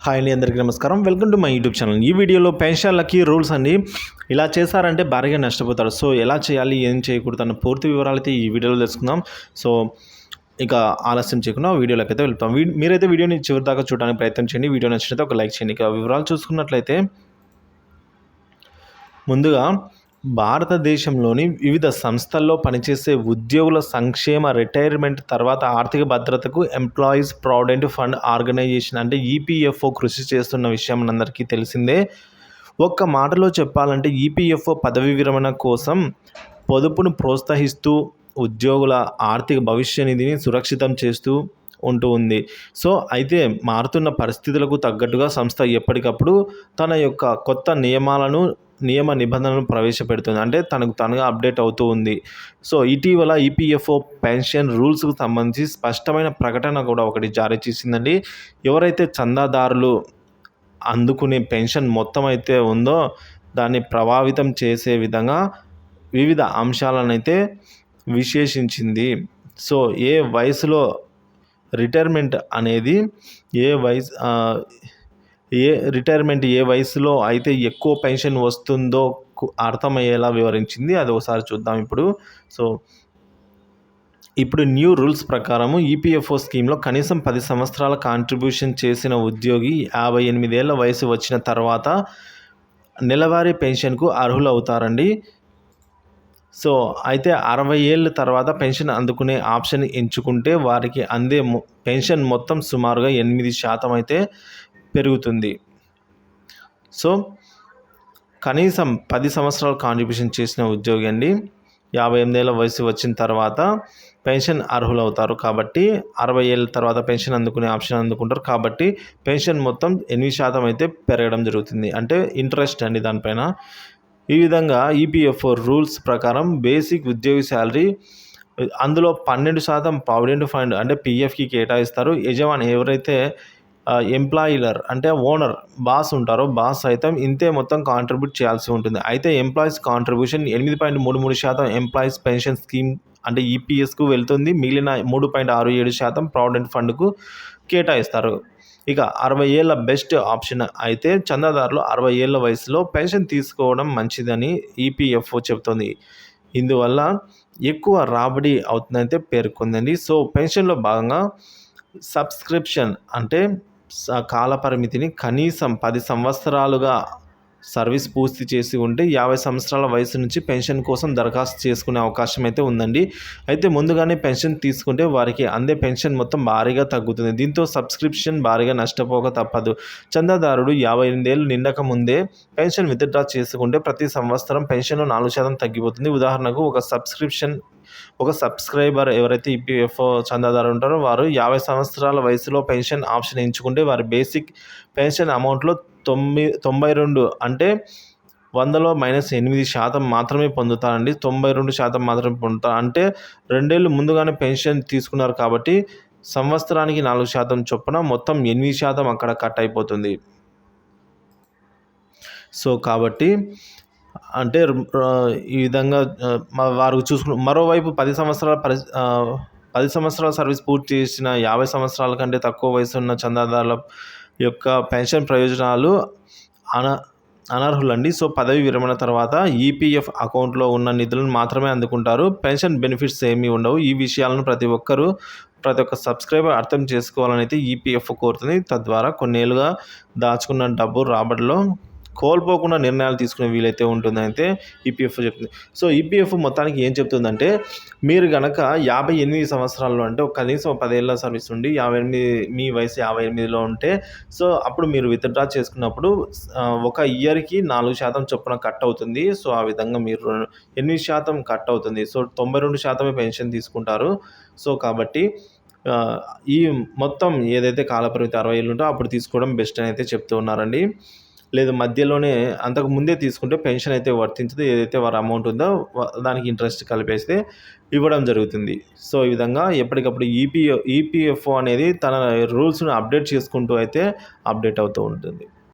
Hi అండి, అందరికీ నమస్కారం. Welcome to my YouTube channel. ఈ వీడియోలో పెన్షన్లకి రూల్స్ అండి. ఇలా చేశారంటే భారీగా నష్టపోతారు. సో ఎలా చేయాలి, ఏం చేయకూడదు అన్న పూర్తి వివరాలు అయితే ఈ వీడియోలో తెలుసుకుందాం. సో ఇక ఆలస్యం చేయకుండా వీడియోలోకి అయితే వెళ్తాం. మీరైతే వీడియోని చివరి దాకా చూడడానికి ప్రయత్నం చేయండి. వీడియో నచ్చినట్లయితే ఒక లైక్ చేయండి. ఇక వివరాలు చూసుకున్నట్లయితే ముందుగా భారతదేశంలోని వివిధ సంస్థల్లో పనిచేసే ఉద్యోగుల సంక్షేమ, రిటైర్మెంట్ తర్వాత ఆర్థిక భద్రతకు ఎంప్లాయీస్ ప్రావిడెంట్ ఫండ్ ఆర్గనైజేషన్ అంటే ఈపీఎఫ్ఓ కృషి చేస్తున్న విషయం మనందరికీ తెలిసిందే. ఒక్క మాటలో చెప్పాలంటే ఈపీఎఫ్ఓ పదవీ విరమణ కోసం పొదుపును ప్రోత్సహిస్తూ ఉద్యోగుల ఆర్థిక భవిష్య నిధిని సురక్షితం చేస్తూ ఉంది. సో అయితే మారుతున్న పరిస్థితులకు తగ్గట్టుగా సంస్థ ఎప్పటికప్పుడు తన యొక్క కొత్త నియమ నిబంధనలను ప్రవేశపెడుతుంది. అంటే తనకు తనగా అప్డేట్ అవుతూ ఉంది. సో ఇటీవల ఈపీఎఫ్ఓ పెన్షన్ రూల్స్కు సంబంధించి స్పష్టమైన ప్రకటన కూడా ఒకటి జారీ చేసిందండి. ఎవరైతే చందాదారులు అందుకునే పెన్షన్ మొత్తం అయితే ఉందో దాన్ని ప్రభావితం చేసే విధంగా వివిధ అంశాలనైతే విశేషించింది. సో ఏ వయసులో రిటైర్మెంట్ అనేది ఏ వయసులో అయితే ఎక్కువ పెన్షన్ వస్తుందో అర్థమయ్యేలా వివరించింది. అది ఒకసారి చూద్దాం ఇప్పుడు న్యూ రూల్స్ ప్రకారము ఈపీఎఫ్ఓ స్కీమ్లో కనీసం 10 సంవత్సరాల కాంట్రిబ్యూషన్ చేసిన ఉద్యోగి 58 ఏళ్ల వయసు వచ్చిన తర్వాత నెలవారీ పెన్షన్కు అర్హులవుతారండి. సో అయితే 60 ఏళ్ళ తర్వాత పెన్షన్ అందుకునే ఆప్షన్ ఎంచుకుంటే వారికి అందే పెన్షన్ మొత్తం సుమారుగా 8% అయితే పెరుగుతుంది. సో కనీసం 10 సంవత్సరాలు కాంట్రిబ్యూషన్ చేసిన ఉద్యోగి అండి 58 ఏళ్ళ వయసు వచ్చిన తర్వాత పెన్షన్ అర్హులవుతారు. కాబట్టి 60 ఏళ్ళ తర్వాత పెన్షన్ అందుకునే ఆప్షన్ అందుకుంటారు. కాబట్టి పెన్షన్ మొత్తం 8% అయితే పెరగడం జరుగుతుంది. అంటే ఇంట్రెస్ట్ అండి దానిపైన. ఈ విధంగా ఈపీఎఫ్ఓ రూల్స్ ప్రకారం బేసిక్ ఉద్యోగి శాలరీ అందులో 12% ప్రావిడెంట్ ఫండ్ అంటే పీఎఫ్కి కేటాయిస్తారు. యజమాని ఎవరైతే ఎంప్లాయిలర్ అంటే ఓనర్ బాస్ ఉంటారో బాస్ సైతం ఇంతే మొత్తం కాంట్రిబ్యూట్ చేయాల్సి ఉంటుంది. అయితే employees contribution 8.33% employees pension scheme అంటే ఈపీఎస్కు వెళ్తుంది. మిగిలిన 3.67% ప్రావిడెంట్ ఫండ్కు కేటాయిస్తారు. ఇక 60 ఏళ్ళ బెస్ట్ ఆప్షన్ అయితే చందాదారులు 60 ఏళ్ళ వయసులో పెన్షన్ తీసుకోవడం మంచిదని ఈపీఎఫ్ఓ చెబుతోంది. ఇందువల్ల ఎక్కువ రాబడి అవుతుందైతే పేర్కొందండి. సో పెన్షన్లో భాగంగా సబ్స్క్రిప్షన్ అంటే కాలపరిమితిని కనీసం 10 సంవత్సరాలుగా సర్వీస్ పూర్తి చేసి ఉంటే 50 సంవత్సరాల వయసు నుంచి పెన్షన్ కోసం దరఖాస్తు చేసుకునే అవకాశం అయితే ఉందండి. అయితే ముందుగానే పెన్షన్ తీసుకుంటే వారికి అందే పెన్షన్ మొత్తం భారీగా తగ్గుతుంది. దీంతో సబ్స్క్రిప్షన్ భారీగా నష్టపోక తప్పదు. చందాదారుడు 58 ఏళ్ళు నిండక ముందే పెన్షన్ విత్డ్రా చేసుకుంటే ప్రతి సంవత్సరం పెన్షన్లో 4% తగ్గిపోతుంది. ఉదాహరణకు ఒక సబ్స్క్రైబర్ ఎవరైతే ఈపీఎఫ్ఓ చందాదారు ఉంటారో వారు 50 సంవత్సరాల వయసులో పెన్షన్ ఆప్షన్ ఎంచుకుంటే వారి బేసిక్ పెన్షన్ అమౌంట్లో 92 అంటే 100లో -8% మాత్రమే పొందుతారండి. 92% మాత్రమే పొందుతారు. అంటే 2 ఏళ్ళు ముందుగానే పెన్షన్ తీసుకున్నారు కాబట్టి సంవత్సరానికి 4% చొప్పున మొత్తం 8% అక్కడ కట్ అయిపోతుంది. సో కాబట్టి అంటే ఈ విధంగా వారు మరోవైపు 10 సంవత్సరాల సర్వీస్ పూర్తి చేసిన 50 సంవత్సరాల కంటే తక్కువ వయసు ఉన్న చందాదారుల యొక్క పెన్షన్ ప్రయోజనాలు అనర్హులండి. సో పదవి విరమణ తర్వాత ఈపీఎఫ్ అకౌంట్లో ఉన్న నిధులను మాత్రమే అందుకుంటారు. పెన్షన్ బెనిఫిట్స్ ఏమీ ఉండవు. ఈ విషయాలను ప్రతి ఒక్క సబ్స్క్రైబర్ అర్థం చేసుకోవాలని అయితే ఈపీఎఫ్ కోరుతుంది. తద్వారా కొన్నేళ్ళుగా దాచుకున్న డబ్బు రాబడిలో కోల్పోకుండా నిర్ణయాలు తీసుకునే వీలైతే ఉంటుందని అయితే ఈపీఎఫ్ చెప్తుంది. సో ఈపీఎఫ్ మొత్తానికి ఏం చెప్తుందంటే మీరు కనుక 58 సంవత్సరాల్లో అంటే కనీసం 10 ఏళ్ళ సర్వీస్ నుండి మీ వయసు 58లో ఉంటే సో అప్పుడు మీరు విత్డ్రా చేసుకున్నప్పుడు ఒక ఇయర్కి 4% చొప్పున కట్ అవుతుంది. సో ఆ విధంగా మీరు 8% కట్ అవుతుంది. సో 92% పెన్షన్ తీసుకుంటారు. సో కాబట్టి ఈ మొత్తం ఏదైతే కాలపరిమితి 60 ఏళ్ళు ఉంటో అప్పుడు తీసుకోవడం బెస్ట్ అని అయితే చెప్తూ ఉన్నారండి. లేదు మధ్యలోనే అంతకు ముందే తీసుకుంటే పెన్షన్ అయితే వర్తించదు. ఏదైతే వారి అమౌంట్ ఉందో దానికి ఇంట్రెస్ట్ కలిపేస్తే ఇవ్వడం జరుగుతుంది. సో ఈ విధంగా ఎప్పటికప్పుడు ఈపీఎఫ్ఓ అనేది తన రూల్స్ను అప్డేట్ చేసుకుంటూ అయితే అప్డేట్ అవుతూ ఉంటుంది.